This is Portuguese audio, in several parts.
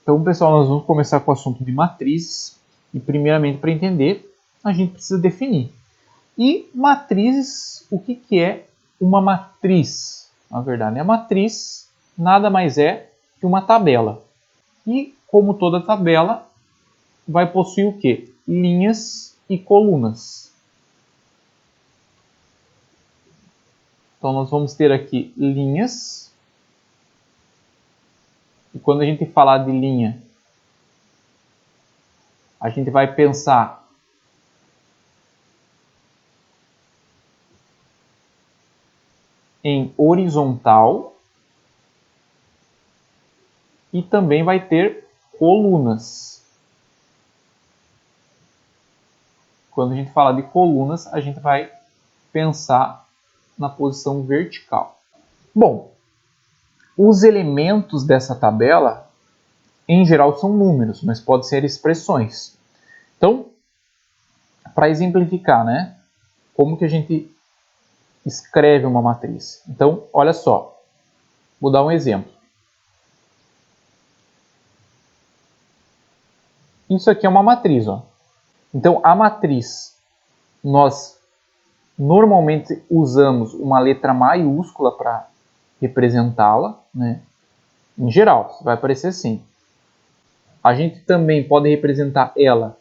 Então, pessoal, nós vamos começar com o assunto de matrizes. E, primeiramente, para entender, a gente precisa definir. E matrizes, o que é uma matriz? Na verdade, a matriz nada mais é que uma tabela. E, como toda tabela, vai possuir o quê? Linhas e colunas. Então, nós vamos ter aqui linhas. E quando a gente falar de linha, a gente vai pensar em horizontal e também vai ter colunas. Quando a gente fala de colunas, a gente vai pensar na posição vertical. Bom, os elementos dessa tabela, em geral, são números, mas podem ser expressões. Então, para exemplificar, né, como que a gente escreve uma matriz? Então, olha só, vou dar um exemplo. Isso aqui é uma matriz, ó. Então, a matriz, nós normalmente usamos uma letra maiúscula para representá-la, né? Em geral, vai aparecer assim. A gente também pode representar ela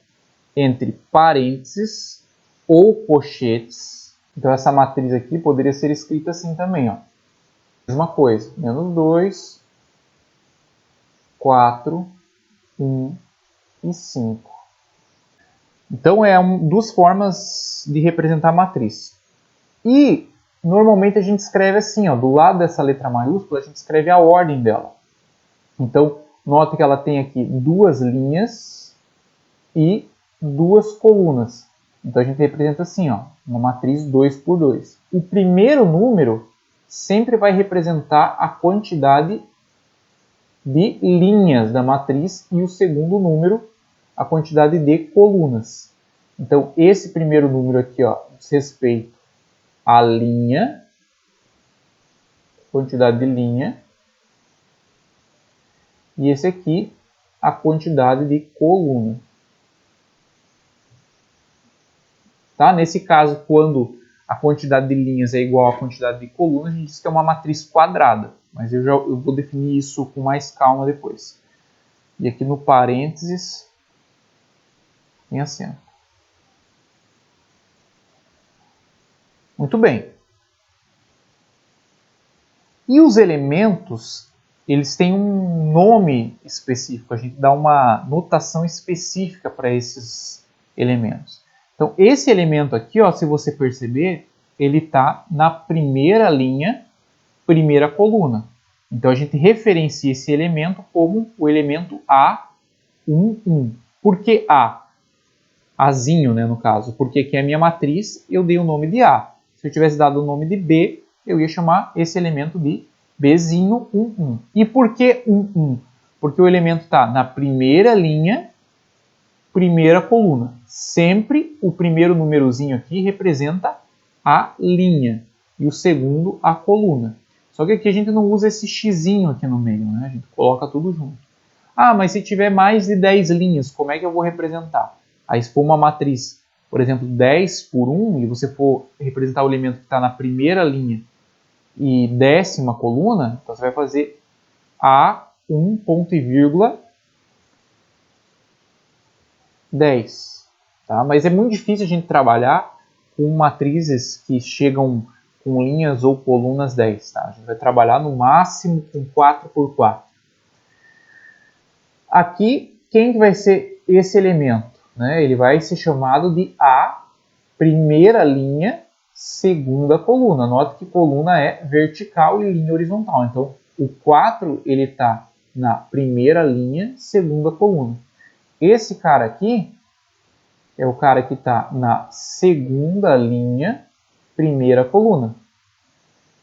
entre parênteses ou colchetes. Então, essa matriz aqui poderia ser escrita assim também, ó. Mesma coisa, menos 2, 4, 1 e 5. Então, é duas formas de representar a matriz. E, normalmente, a gente escreve assim, ó, do lado dessa letra maiúscula, a gente escreve a ordem dela. Então, nota que ela tem aqui duas linhas e duas colunas. Então, a gente representa assim, ó, uma matriz 2 por 2. O primeiro número sempre vai representar a quantidade de linhas da matriz e o segundo número a quantidade de colunas. Então, esse primeiro número aqui, ó, diz respeito à linha, quantidade de linha, e esse aqui, a quantidade de coluna. Tá? Nesse caso, quando a quantidade de linhas é igual à quantidade de colunas, a gente diz que é uma matriz quadrada. Mas eu vou definir isso com mais calma depois. E aqui no parênteses, tem acento. Muito bem. E os elementos, eles têm um nome específico. A gente dá uma notação específica para esses elementos. Então, esse elemento aqui, ó, se você perceber, ele está na primeira linha, primeira coluna. Então, a gente referencia esse elemento como o elemento A11. Por que A? Azinho, né, no caso. Porque aqui é a minha matriz, eu dei o nome de A. Se eu tivesse dado o nome de B, eu ia chamar esse elemento de Bzinho 11. E por que 11? Porque o elemento está na primeira linha, primeira coluna. Sempre o primeiro númerozinho aqui representa a linha e o segundo a coluna. Só que aqui a gente não usa esse xizinho aqui no meio, né? A gente coloca tudo junto. Ah, mas se tiver mais de 10 linhas, como é que eu vou representar? Aí se for uma matriz, por exemplo, 10 por 1, e você for representar o elemento que está na primeira linha e décima coluna, então você vai fazer A1 ponto e vírgula 10. Tá? Mas é muito difícil a gente trabalhar com matrizes que chegam com linhas ou colunas 10. Tá? A gente vai trabalhar no máximo com 4 por 4. Aqui, quem que vai ser esse elemento? Né? Ele vai ser chamado de A, primeira linha, segunda coluna. Note que coluna é vertical e linha horizontal. Então, o 4 ele está na primeira linha, segunda coluna. Esse cara aqui é o cara que está na segunda linha, primeira coluna.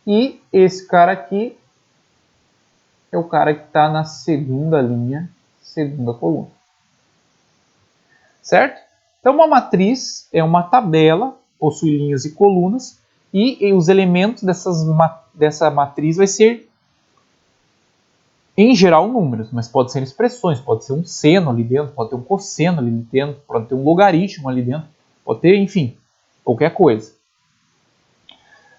E esse cara aqui é o cara que está na segunda linha, segunda coluna. Certo? Então, uma matriz é uma tabela, possui linhas e colunas, e os elementos dessa matriz vai ser em geral números, mas pode ser expressões, pode ser um seno ali dentro, pode ter um cosseno ali dentro, pode ter um logaritmo ali dentro, pode ter, enfim, qualquer coisa.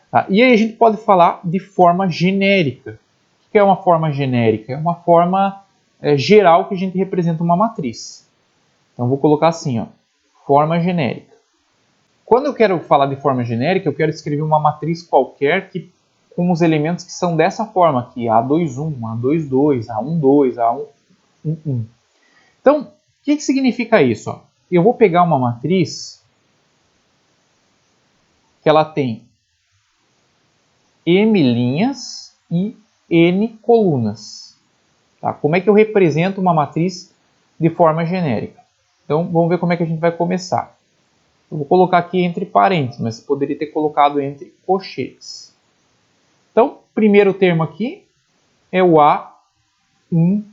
Tá? E aí a gente pode falar de forma genérica. O que é uma forma genérica? É uma forma geral que a gente representa uma matriz. Então vou colocar assim, ó, forma genérica. Quando eu quero falar de forma genérica, eu quero escrever uma matriz qualquer com os elementos que são dessa forma aqui, A21, A22, A12, A11. Então, o que significa isso? Ó? Eu vou pegar uma matriz que ela tem M linhas e N colunas. Tá? Como é que eu represento uma matriz de forma genérica? Então, vamos ver como é que a gente vai começar. Eu vou colocar aqui entre parênteses, mas poderia ter colocado entre colchetes. Então, primeiro termo aqui é o A11.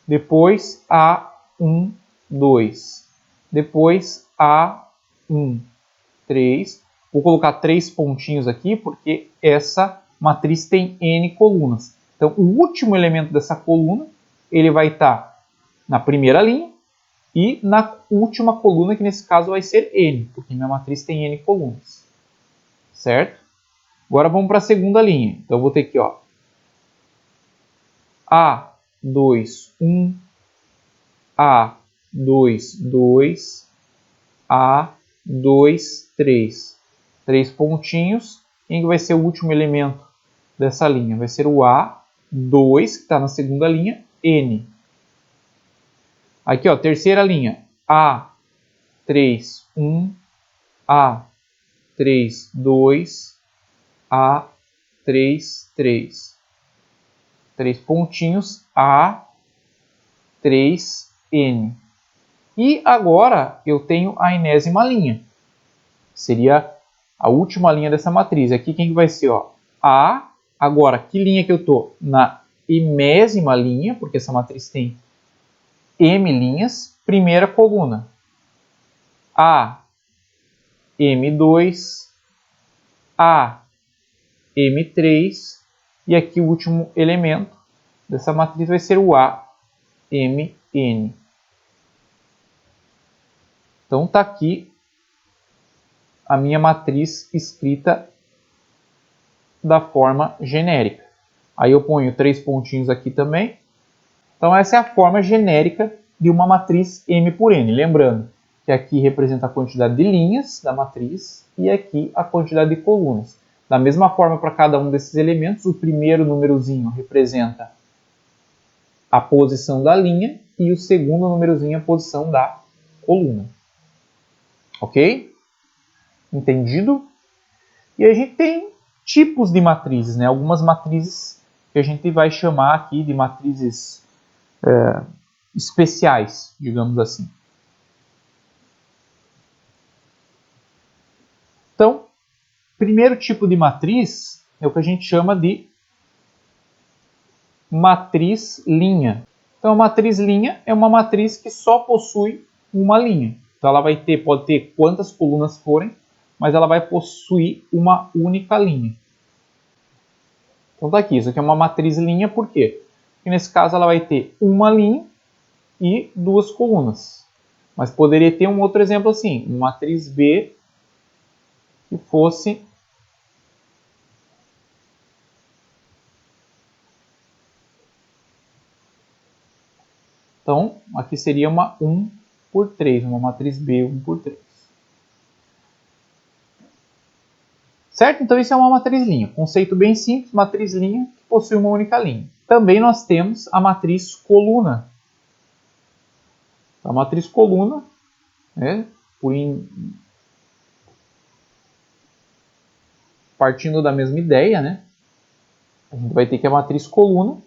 Depois A12. Depois A13. Vou colocar 3 pontinhos aqui, porque essa matriz tem N colunas. Então, o último elemento dessa coluna, ele vai estar na primeira linha e na última coluna, que nesse caso vai ser N, porque minha matriz tem N colunas. Certo? Agora vamos para a segunda linha. Então, eu vou ter aqui, ó, A21, A22, A23. 3 pontinhos. Quem vai ser o último elemento dessa linha? Vai ser o A2, que está na segunda linha, N. Aqui, ó, terceira linha, A31, A32, A33. 3 pontinhos, A3N. E agora eu tenho a enésima linha. Seria a última linha dessa matriz. Aqui quem vai ser? Ó, A. Agora, que linha que eu estou? Na imésima linha, porque essa matriz tem M linhas. Primeira coluna. A, M2, A, M3. E aqui o último elemento dessa matriz vai ser o A, MN. Então está aqui a minha matriz escrita da forma genérica. Aí eu ponho 3 pontinhos aqui também. Então essa é a forma genérica de uma matriz M por N. Lembrando que aqui representa a quantidade de linhas da matriz e aqui a quantidade de colunas. Da mesma forma para cada um desses elementos, o primeiro númerozinho representa a posição da linha e o segundo númerozinho a posição da coluna. Ok? Entendido? E a gente tem tipos de matrizes, né? Algumas matrizes que a gente vai chamar aqui de matrizes especiais, digamos assim. Então, primeiro tipo de matriz é o que a gente chama de matriz linha. Então, a matriz linha é uma matriz que só possui uma linha. Então, ela vai ter, pode ter quantas colunas forem, mas ela vai possuir uma única linha. Então, tá aqui, isso aqui é uma matriz linha, por quê? Porque nesse caso ela vai ter uma linha e 2 colunas. Mas poderia ter um outro exemplo assim, uma matriz B que fosse então, aqui seria uma 1 por 3, uma matriz B 1 por 3. Certo? Então, isso é uma matriz linha. Conceito bem simples, matriz linha que possui uma única linha. Também nós temos a matriz coluna. A matriz coluna, né, partindo da mesma ideia, né, a gente vai ter que a matriz coluna,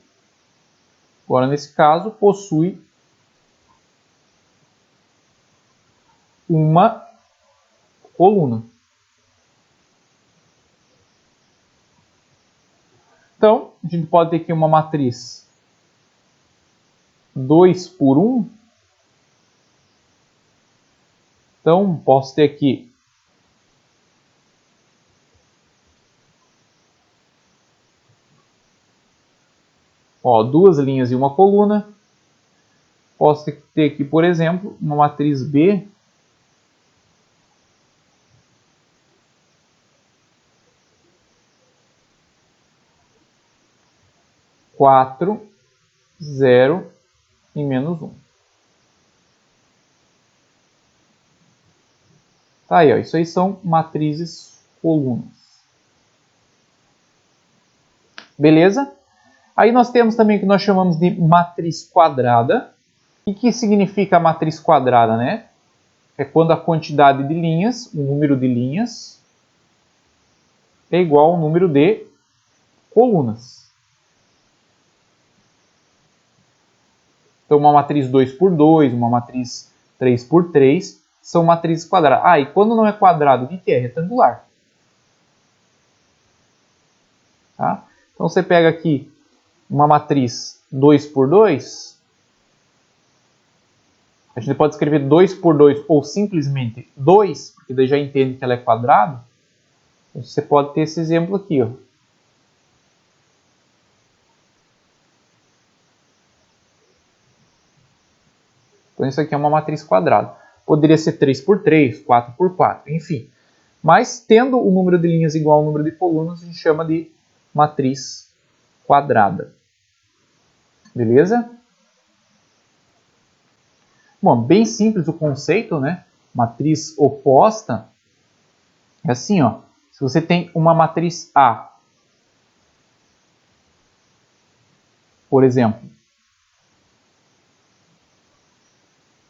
agora nesse caso, possui uma coluna. Então, a gente pode ter aqui uma matriz 2 por 1. Então, posso ter aqui Ó, duas linhas e uma coluna. Posso ter aqui, por exemplo, uma matriz B quatro, 0 e menos 1. Tá aí, ó, isso aí são matrizes colunas. Beleza? Aí nós temos também o que nós chamamos de matriz quadrada. O que significa a matriz quadrada, né? É quando a quantidade de linhas, o número de linhas, é igual ao número de colunas. Então, uma matriz 2 por 2, uma matriz 3 por 3, são matrizes quadradas. Ah, e quando não é quadrado, o que é? Retangular. Tá? Então, você pega aqui uma matriz 2 por 2, a gente pode escrever 2 por 2 ou simplesmente 2, porque daí já entende que ela é quadrado. Você pode ter esse exemplo aqui, ó. Então, isso aqui é uma matriz quadrada. Poderia ser 3 por 3, 4 por 4, enfim. Mas, tendo o número de linhas igual ao número de colunas, a gente chama de matriz quadrada. Beleza? Bom, bem simples o conceito, né? Matriz oposta é assim, ó. Se você tem uma matriz A, por exemplo,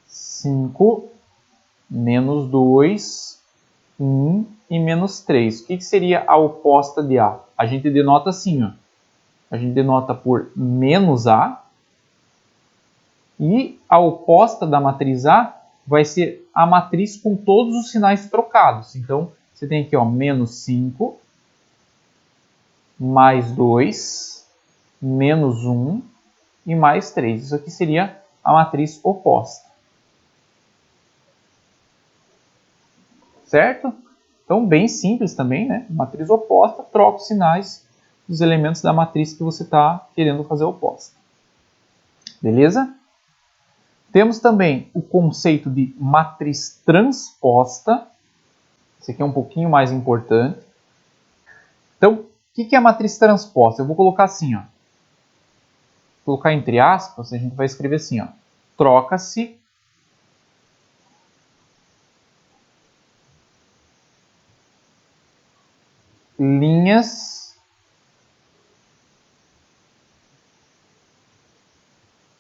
5, menos 2, 1 e menos 3. O que seria a oposta de A? A gente denota assim, ó. A gente denota por menos A. E a oposta da matriz A vai ser a matriz com todos os sinais trocados. Então, você tem aqui, ó, menos 5, mais 2, menos 1 e mais 3. Isso aqui seria a matriz oposta. Certo? Então, bem simples também, né? Matriz oposta, troca os sinais dos elementos da matriz que você está querendo fazer oposta. Beleza? Temos também o conceito de matriz transposta. Esse aqui é um pouquinho mais importante. Então, o que é a matriz transposta? Eu vou colocar assim, ó. Vou colocar entre aspas, a gente vai escrever assim, ó. Troca-se linhas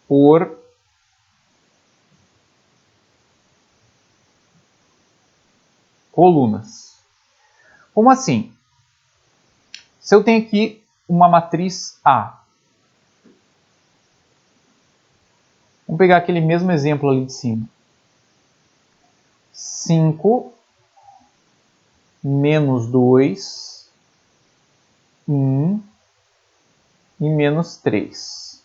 por colunas. Como assim? Se eu tenho aqui uma matriz A, vamos pegar aquele mesmo exemplo ali de cima. 5 menos 2, 1 e menos 3.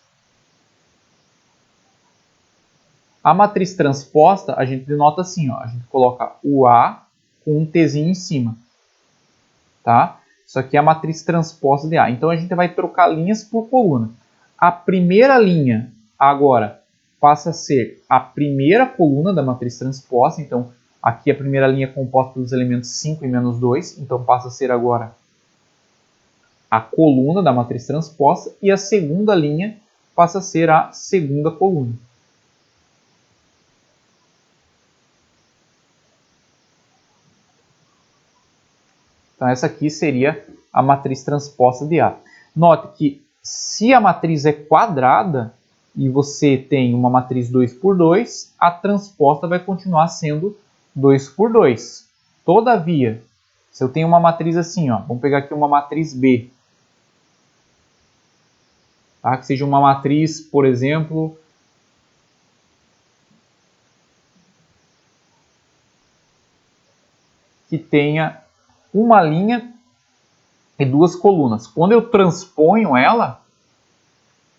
A matriz transposta, a gente denota assim, ó, a gente coloca o A com um Tzinho em cima. Tá? Isso aqui é a matriz transposta de A. Então, a gente vai trocar linhas por coluna. A primeira linha, agora, passa a ser a primeira coluna da matriz transposta. Então, aqui a primeira linha é composta pelos elementos 5 e menos 2. Então, passa a ser agora a coluna da matriz transposta. E a segunda linha passa a ser a segunda coluna. Então, essa aqui seria a matriz transposta de A. Note que se a matriz é quadrada e você tem uma matriz 2 por 2, a transposta vai continuar sendo 2 por 2. Todavia, se eu tenho uma matriz assim, ó, vamos pegar aqui uma matriz B, tá? Que seja uma matriz, por exemplo, que tenha uma linha e duas colunas. Quando eu transponho ela,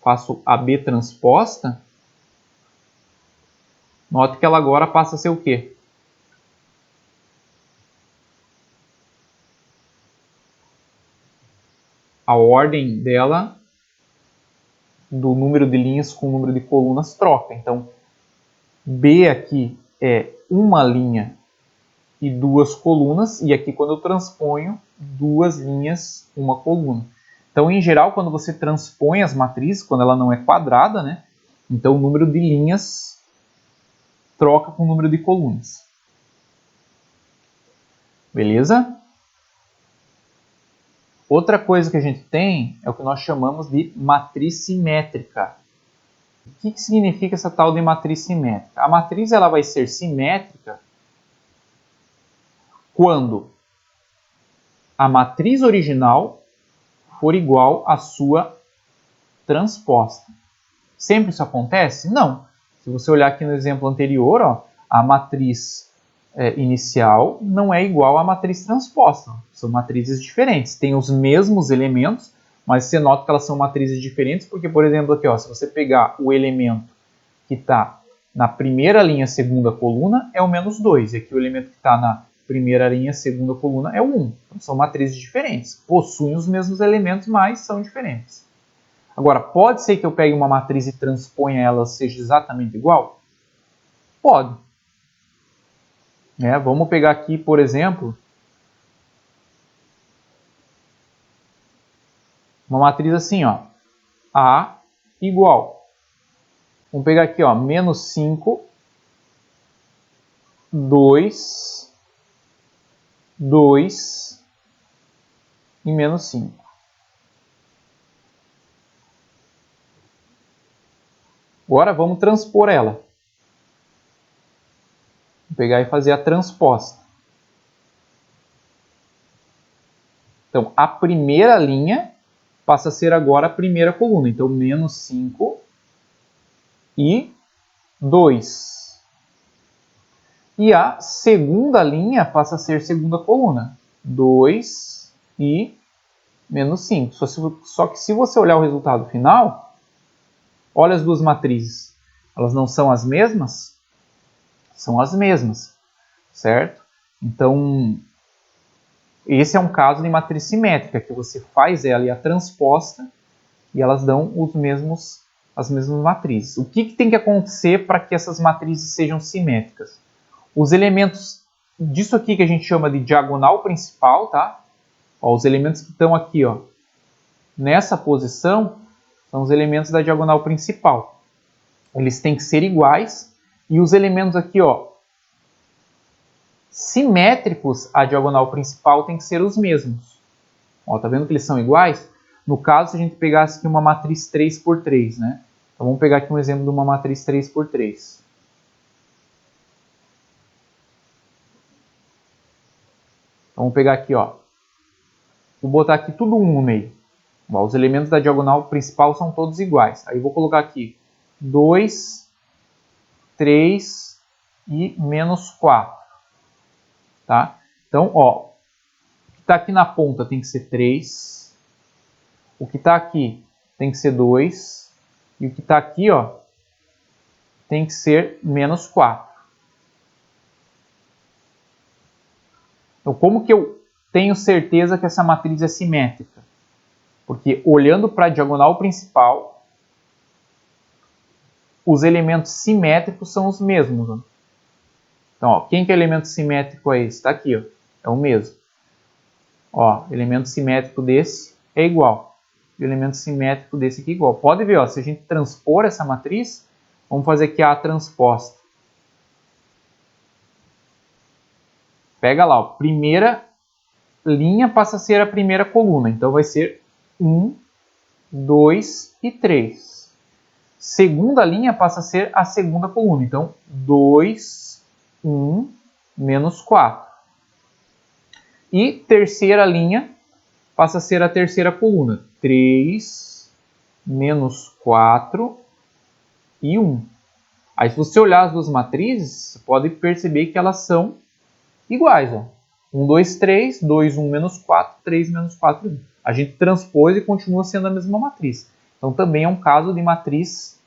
faço a B transposta, note que ela agora passa a ser o quê? A ordem dela do número de linhas com o número de colunas troca. Então, B aqui é uma linha e duas colunas, e aqui quando eu transponho, duas linhas, uma coluna. Então, em geral, quando você transpõe as matrizes, quando ela não é quadrada, né? Então o número de linhas troca com o número de colunas. Beleza? Outra coisa que a gente tem é o que nós chamamos de matriz simétrica. O que significa essa tal de matriz simétrica? A matriz ela vai ser simétrica quando a matriz original for igual à sua transposta. Sempre isso acontece? Não. Se você olhar aqui no exemplo anterior, ó, a matriz inicial não é igual à matriz transposta. São matrizes diferentes. Tem os mesmos elementos, mas você nota que elas são matrizes diferentes, porque, por exemplo, aqui, ó, se você pegar o elemento que está na primeira linha, segunda coluna, é o menos 2. E aqui o elemento que está na primeira linha, segunda coluna, é o 1. Então, são matrizes diferentes. Possuem os mesmos elementos, mas são diferentes. Agora, pode ser que eu pegue uma matriz e transponha ela seja exatamente igual? Pode. Vamos pegar aqui, por exemplo, uma matriz assim, ó, A igual. Vamos pegar aqui, ó, menos 5, 2, 2 e menos 5. Agora vamos transpor ela. Vou pegar e fazer a transposta. Então, a primeira linha passa a ser agora a primeira coluna. Então, menos 5 e 2. E a segunda linha passa a ser segunda coluna. 2 e menos 5. Só que se você olhar o resultado final, olha as duas matrizes. Elas não são as mesmas? São as mesmas, certo? Então, esse é um caso de matriz simétrica, que você faz ela e a transposta, e elas dão as mesmas matrizes. O que tem que acontecer para que essas matrizes sejam simétricas? Os elementos disso aqui que a gente chama de diagonal principal, tá? Ó, os elementos que estão aqui, ó, nessa posição, são os elementos da diagonal principal. Eles têm que ser iguais, e os elementos aqui, ó, simétricos à diagonal principal têm que ser os mesmos. Ó, tá vendo que eles são iguais? No caso, se a gente pegasse aqui uma matriz 3 por 3, né? Então vamos pegar aqui um exemplo de uma matriz 3 por 3. Então, vamos pegar aqui, ó. Vou botar aqui tudo 1 no meio. Ó, os elementos da diagonal principal são todos iguais. Aí vou colocar aqui 2, 3 e menos 4. Tá? Então, ó, o que está aqui na ponta tem que ser 3. O que está aqui tem que ser 2. E o que está aqui, ó, tem que ser menos 4. Então, como que eu tenho certeza que essa matriz é simétrica? Porque olhando para a diagonal principal, os elementos simétricos são os mesmos. Ó. Então, ó, quem que é elemento simétrico é esse? Está aqui, ó, é o mesmo. Ó, elemento simétrico desse é igual. E o elemento simétrico desse aqui é igual. Pode ver, ó, se a gente transpor essa matriz, vamos fazer aqui a transposta. Pega lá, ó, primeira linha passa a ser a primeira coluna. Então vai ser 1, 2 e 3. Segunda linha passa a ser a segunda coluna. Então 2, 1, menos 4. E terceira linha passa a ser a terceira coluna. 3, menos 4 e 1. Aí se você olhar as duas matrizes, você pode perceber que elas são iguais. Ó. 1, 2, 3, 2, 1, menos 4, 3, menos 4 e 1. A gente transpôs e continua sendo a mesma matriz. Então também é um caso de matriz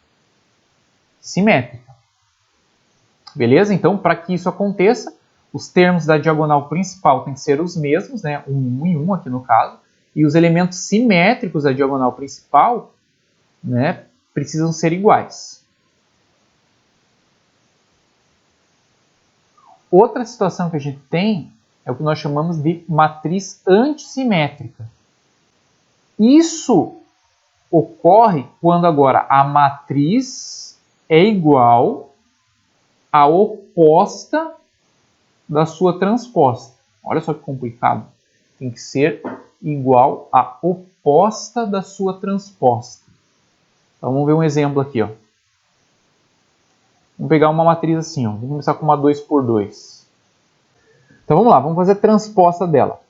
simétrica. Beleza? Então, para que isso aconteça, os termos da diagonal principal têm que ser os mesmos, né? 1 e 1 aqui no caso. E os elementos simétricos da diagonal principal, né, precisam ser iguais. Outra situação que a gente tem é o que nós chamamos de matriz antissimétrica. Isso ocorre quando agora a matriz é igual à oposta da sua transposta. Olha só que complicado. Tem que ser igual à oposta da sua transposta. Então vamos ver um exemplo aqui, ó. Vamos pegar uma matriz assim, ó. Vamos começar com uma 2 por 2. Então vamos lá, vamos fazer a transposta dela.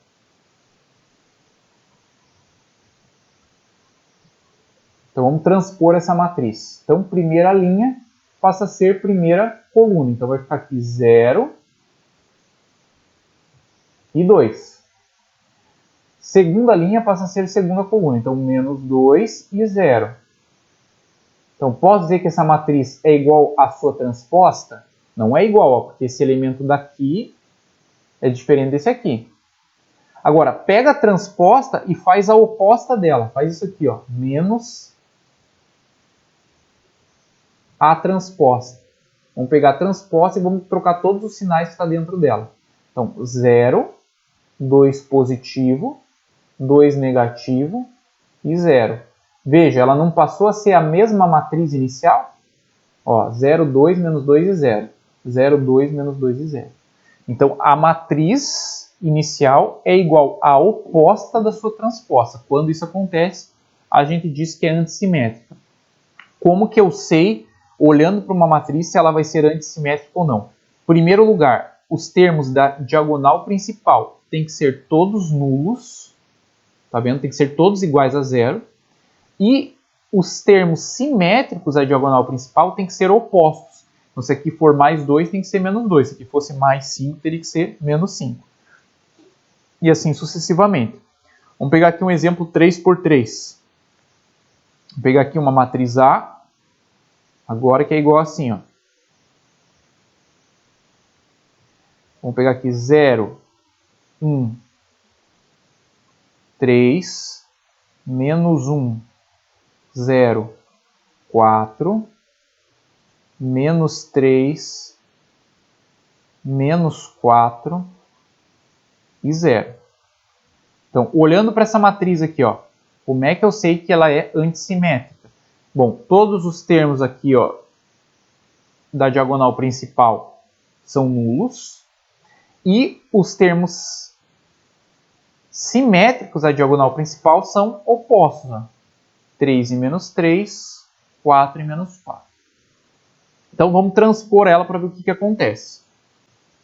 Então vamos transpor essa matriz. Então primeira linha passa a ser primeira coluna. Então vai ficar aqui 0 e 2. Segunda linha passa a ser segunda coluna. Então menos 2 e 0. Então, posso dizer que essa matriz é igual à sua transposta? Não é igual, porque esse elemento daqui é diferente desse aqui. Agora, pega a transposta e faz a oposta dela. Faz isso aqui, ó, menos a transposta. Vamos pegar a transposta e vamos trocar todos os sinais que estão dentro dela. Então, 0, 2 positivo, 2 negativo e 0. Veja, ela não passou a ser a mesma matriz inicial? Ó, 0, 2, menos 2 e 0. 0, 2, menos 2 e 0. Então, a matriz inicial é igual à oposta da sua transposta. Quando isso acontece, a gente diz que é antissimétrica. Como que eu sei, olhando para uma matriz, se ela vai ser antissimétrica ou não? Em primeiro lugar, os termos da diagonal principal têm que ser todos nulos. Tá vendo? Tem que ser todos iguais a 0. E os termos simétricos da diagonal principal têm que ser opostos. Então, se aqui for mais 2, tem que ser menos 2. Se aqui fosse mais 5, teria que ser menos 5. E assim sucessivamente. Vamos pegar aqui um exemplo 3 por 3. Vou pegar aqui uma matriz A, agora que é igual assim, ó. Vamos pegar aqui 0, 1, 3, menos 1, 0, 4, menos 3, menos 4 e 0. Então, olhando para essa matriz aqui, ó, como é que eu sei que ela é antissimétrica? Bom, todos os termos aqui, ó, da diagonal principal são nulos e os termos simétricos da diagonal principal são opostos, ó. 3 e menos 3, 4 e menos 4. Então vamos transpor ela para ver o que acontece.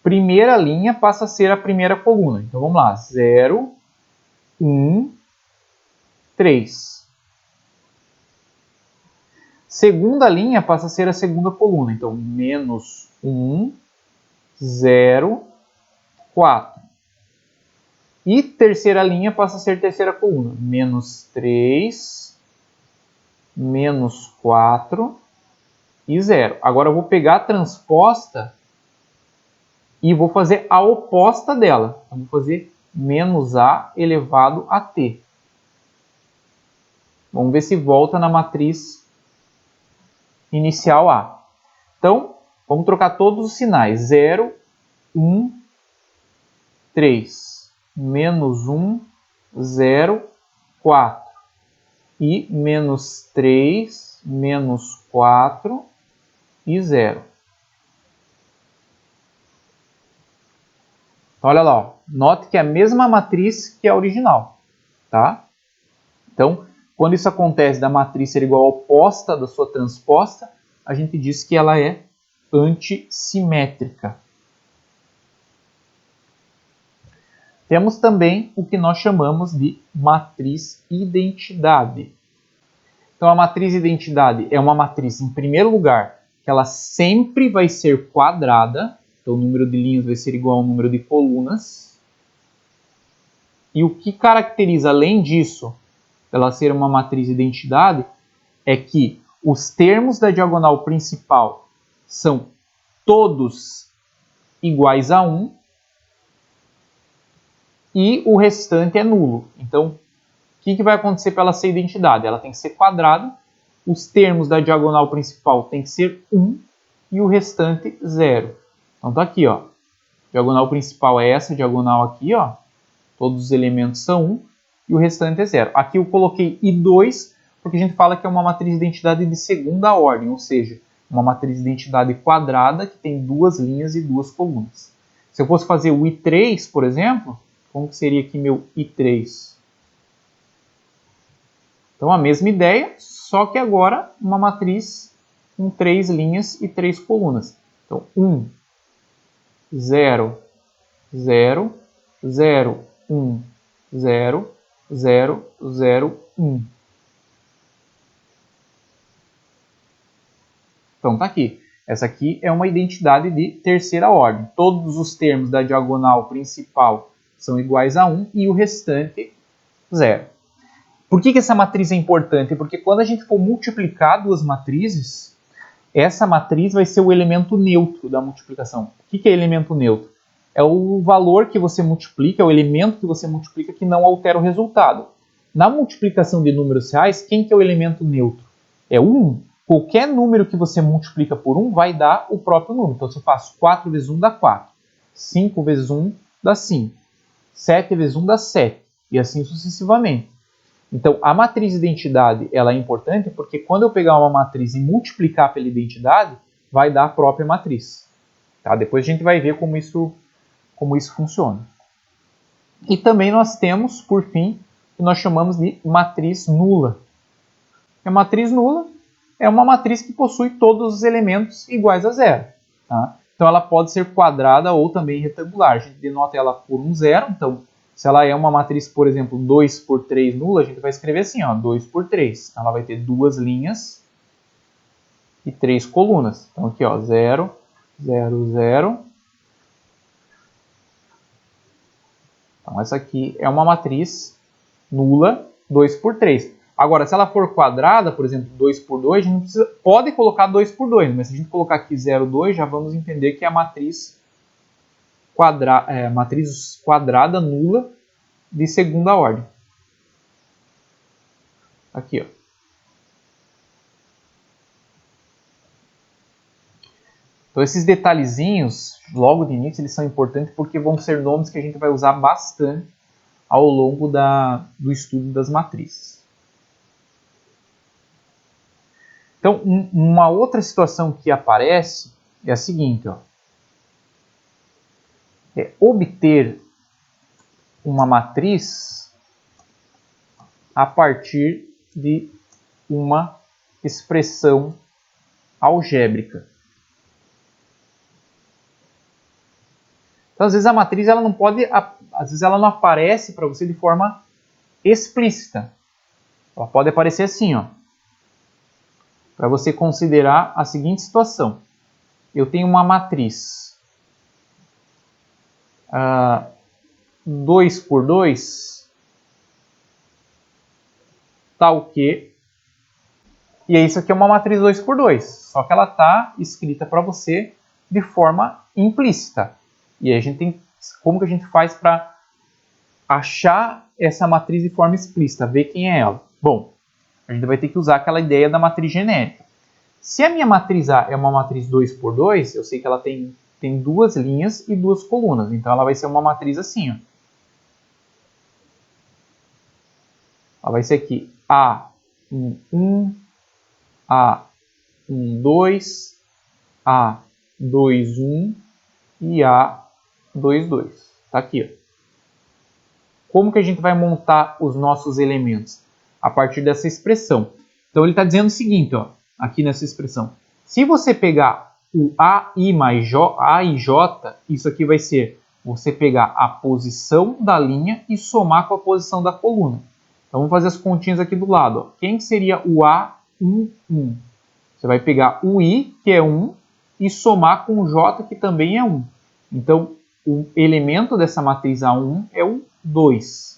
Primeira linha passa a ser a primeira coluna. Então vamos lá, 0, 1, 3. Segunda linha passa a ser a segunda coluna. Então menos 1, 0, 4. E terceira linha passa a ser terceira coluna. Menos 3, menos 4 e 0. Agora eu vou pegar a transposta e vou fazer a oposta dela. Eu vou fazer menos A elevado a T. Vamos ver se volta na matriz inicial A. Então, vamos trocar todos os sinais. 0, 1, 3. Menos 1, 0, 4. E menos 3, menos 4 e 0. Então, olha lá, ó. Note que é a mesma matriz que a original. Tá? Então, quando isso acontece da matriz ser igual à oposta da sua transposta, a gente diz que ela é antissimétrica. Temos também o que nós chamamos de matriz identidade. Então, a matriz identidade é uma matriz, em primeiro lugar, que ela sempre vai ser quadrada. Então, o número de linhas vai ser igual ao número de colunas. E o que caracteriza, além disso, ela ser uma matriz identidade, é que os termos da diagonal principal são todos iguais a 1 e o restante é nulo. Então, o que vai acontecer para ela ser identidade? Ela tem que ser quadrada os termos da diagonal principal tem que ser 1 e o restante 0. Então tá aqui, ó. Diagonal principal é essa diagonal aqui, ó. Todos os elementos são 1 e o restante é 0. Aqui eu coloquei I2 porque a gente fala que é uma matriz de identidade de segunda ordem, ou seja, uma matriz de identidade quadrada que tem duas linhas e duas colunas. Se eu fosse fazer o I3, por exemplo, como que seria aqui meu I3? Então a mesma ideia, só que agora uma matriz com 3 linhas e 3 colunas. Então 1, 0, 0, 0, 1, 0, 0, 0, 1. Então tá aqui. Essa aqui é uma identidade de terceira ordem. Todos os termos da diagonal principal são iguais a 1 e o restante 0. Por que essa matriz é importante? Porque quando a gente for multiplicar duas matrizes, essa matriz vai ser o elemento neutro da multiplicação. O que é elemento neutro? É o valor que você multiplica, é o elemento que você multiplica que não altera o resultado. Na multiplicação de números reais, quem que é o elemento neutro? É o 1. Qualquer número que você multiplica por 1 vai dar o próprio número. Então, se eu faço 4 vezes 1 dá 4. 5 vezes 1 dá 5. 7 vezes 1 dá 7. E assim sucessivamente. Então, a matriz de identidade ela é importante porque quando eu pegar uma matriz e multiplicar pela identidade, vai dar a própria matriz. Tá? Depois a gente vai ver como isso funciona. E também nós temos, por fim, o que nós chamamos de matriz nula. A matriz nula é uma matriz que possui todos os elementos iguais a 0. Tá? Então ela pode ser quadrada ou também retangular. A gente denota ela por um 0. Então, se ela é uma matriz, por exemplo, 2 por 3 nula, a gente vai escrever assim, ó, 2 por 3. Ela vai ter duas linhas e 3 colunas. Então aqui, ó, 0, 0, 0. Então essa aqui é uma matriz nula 2 por 3. Agora, se ela for quadrada, por exemplo, 2 por 2, a gente pode colocar 2 por 2, mas se a gente colocar aqui 0, 2, já vamos entender que é a matriz quadrada nula de segunda ordem. Aqui, ó. Então, esses detalhezinhos, logo de início, eles são importantes porque vão ser nomes que a gente vai usar bastante ao longo do estudo das matrizes. Então, uma outra situação que aparece é a seguinte, ó. É obter uma matriz a partir de uma expressão algébrica. Então, às vezes a matriz ela às vezes ela não aparece para você de forma explícita. Ela pode aparecer assim, ó. Para você considerar a seguinte situação. Eu tenho uma matriz 2 por 2, tal que... E isso aqui é uma matriz 2 por 2, só que ela está escrita para você de forma implícita. E aí a gente tem... Como que a gente faz para achar essa matriz de forma explícita, ver quem é ela? Bom, a gente vai ter que usar aquela ideia da matriz genérica. Se a minha matriz A é uma matriz 2 por 2, eu sei que ela tem duas linhas e duas colunas. Então ela vai ser uma matriz assim, ó. Ela vai ser aqui A11, A12, A21 e A22. Tá aqui, ó. Como que a gente vai montar os nossos elementos? A partir dessa expressão. Então ele está dizendo o seguinte, ó, aqui nessa expressão. Se você pegar o AI mais A e J, isso aqui vai ser você pegar a posição da linha e somar com a posição da coluna. Então vamos fazer as continhas aqui do lado. Ó. Quem seria o A11? Você vai pegar o I, que é 1, e somar com o J, que também é 1. Então o elemento dessa matriz A1 é o 2.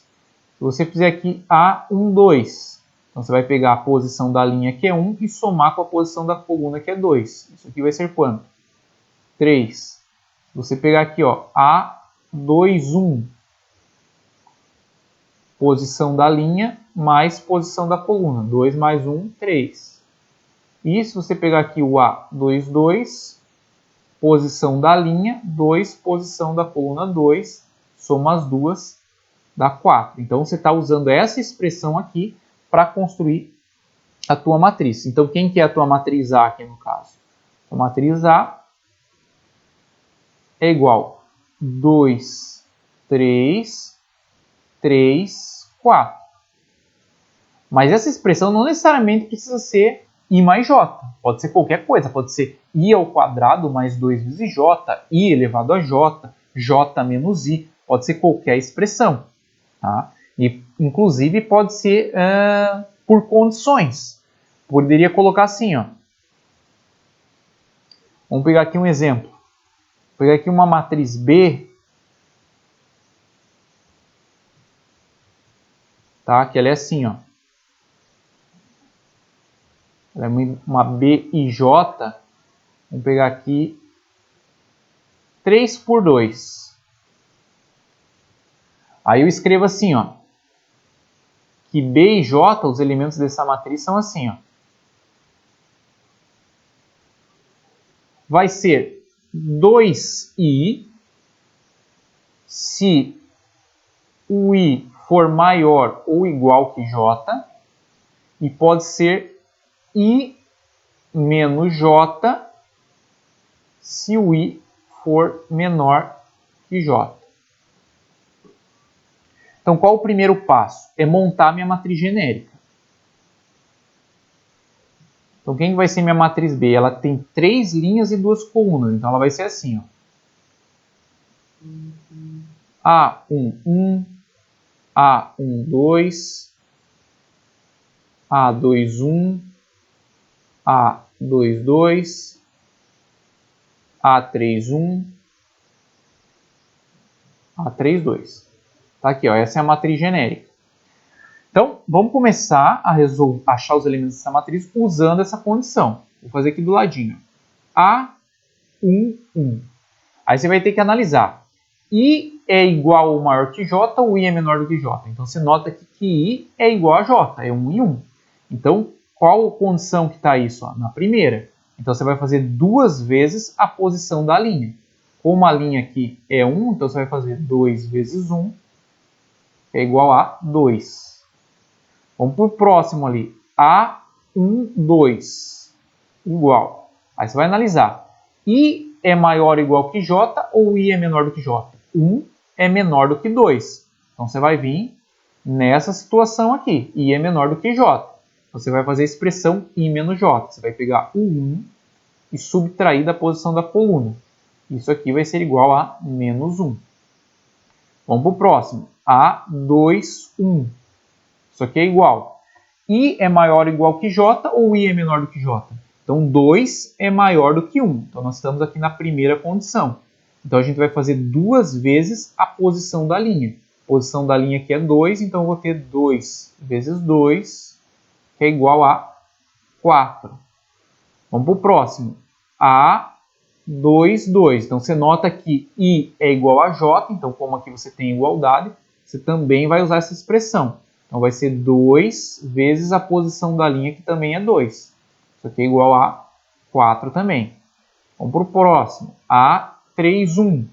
Se você fizer aqui A12, então você vai pegar a posição da linha que é 1 e somar com a posição da coluna que é 2. Isso aqui vai ser quanto? 3. Se você pegar aqui, ó, A21, posição da linha mais posição da coluna. 2 mais 1, 3. E se você pegar aqui o A, 2, 2, posição da linha, 2, posição da coluna 2, soma as duas, dá 4. Então, você está usando essa expressão aqui para construir a tua matriz. Então, quem que é a tua matriz A aqui no caso? A matriz A é igual a 2, 3, 3, 4. Mas essa expressão não necessariamente precisa ser I mais J. Pode ser qualquer coisa. Pode ser I ao quadrado mais 2 vezes J, I elevado a J, J menos I. Pode ser qualquer expressão. Tá? E, inclusive, pode ser por condições. Poderia colocar assim, ó. Vamos pegar aqui um exemplo. Vou pegar aqui uma matriz B, tá? Que ela é assim, ó. Ela é uma BIJ. Vamos pegar aqui 3 por 2. Aí eu escrevo assim, ó. Que B e J, os elementos dessa matriz são assim, ó. Vai ser 2i se o i for maior ou igual que j, e pode ser i menos j se o i for menor que j. Então, qual o primeiro passo? É montar minha matriz genérica. Então, quem vai ser minha matriz B? Ela tem 3 linhas e 2 colunas. Então, ela vai ser assim, ó. A11, A12, A21, A22, A31, A32. Tá aqui, ó. Essa é a matriz genérica. Então, vamos começar a achar os elementos dessa matriz usando essa condição. Vou fazer aqui do ladinho. A11. Aí você vai ter que analisar. I é igual ou maior que J ou I é menor do que J? Então, você nota aqui que I é igual a J, é 1 e 1. Então, qual condição que está isso? Na primeira. Então, você vai fazer 2 vezes a posição da linha. Como a linha aqui é 1, então você vai fazer 2 vezes 1, que é igual a 2. Vamos para o próximo ali. A12 igual. Aí você vai analisar. I é maior ou igual que J ou I é menor do que J? 1 é menor do que 2. Então você vai vir nessa situação aqui. I é menor do que J. Você vai fazer a expressão I menos J. Você vai pegar o 1 e subtrair da posição da coluna. Isso aqui vai ser igual a menos 1. Vamos para o próximo. A21. Isso aqui é igual. I é maior ou igual que J ou I é menor do que J? Então, 2 é maior do que 1. Então, nós estamos aqui na primeira condição. Então, a gente vai fazer 2 vezes a posição da linha. A posição da linha aqui é 2, então eu vou ter 2 vezes 2, que é igual a 4. Vamos para o próximo. A22. Então, você nota que I é igual a J. Então, como aqui você tem igualdade, você também vai usar essa expressão. Então, vai ser 2 vezes a posição da linha, que também é 2. Isso aqui é igual a 4 também. Vamos para o próximo. A31.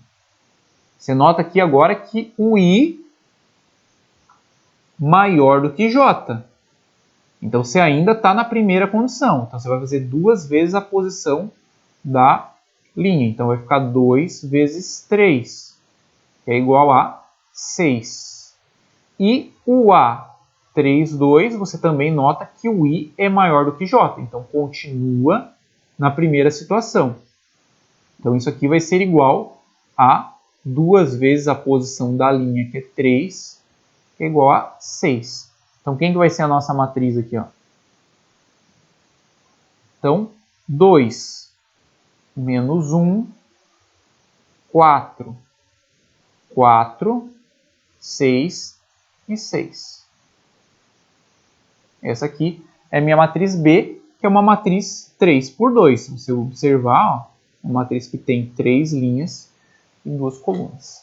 Você nota aqui agora que o I maior do que J. Então, você ainda está na primeira condição. Então, você vai fazer 2 vezes a posição da linha. Então, vai ficar 2 vezes 3, que é igual a 6. E o A32, você também nota que o I é maior do que J. Então, continua na primeira situação. Então, isso aqui vai ser igual a 2 vezes a posição da linha, que é 3, que é igual a 6. Então, quem que vai ser a nossa matriz aqui? Ó? Então, 2 menos 1, 4, 4, 6 e 6. Essa aqui é minha matriz B, que é uma matriz 3 por 2. Se você observar, ó, uma matriz que tem 3 linhas e 2 colunas.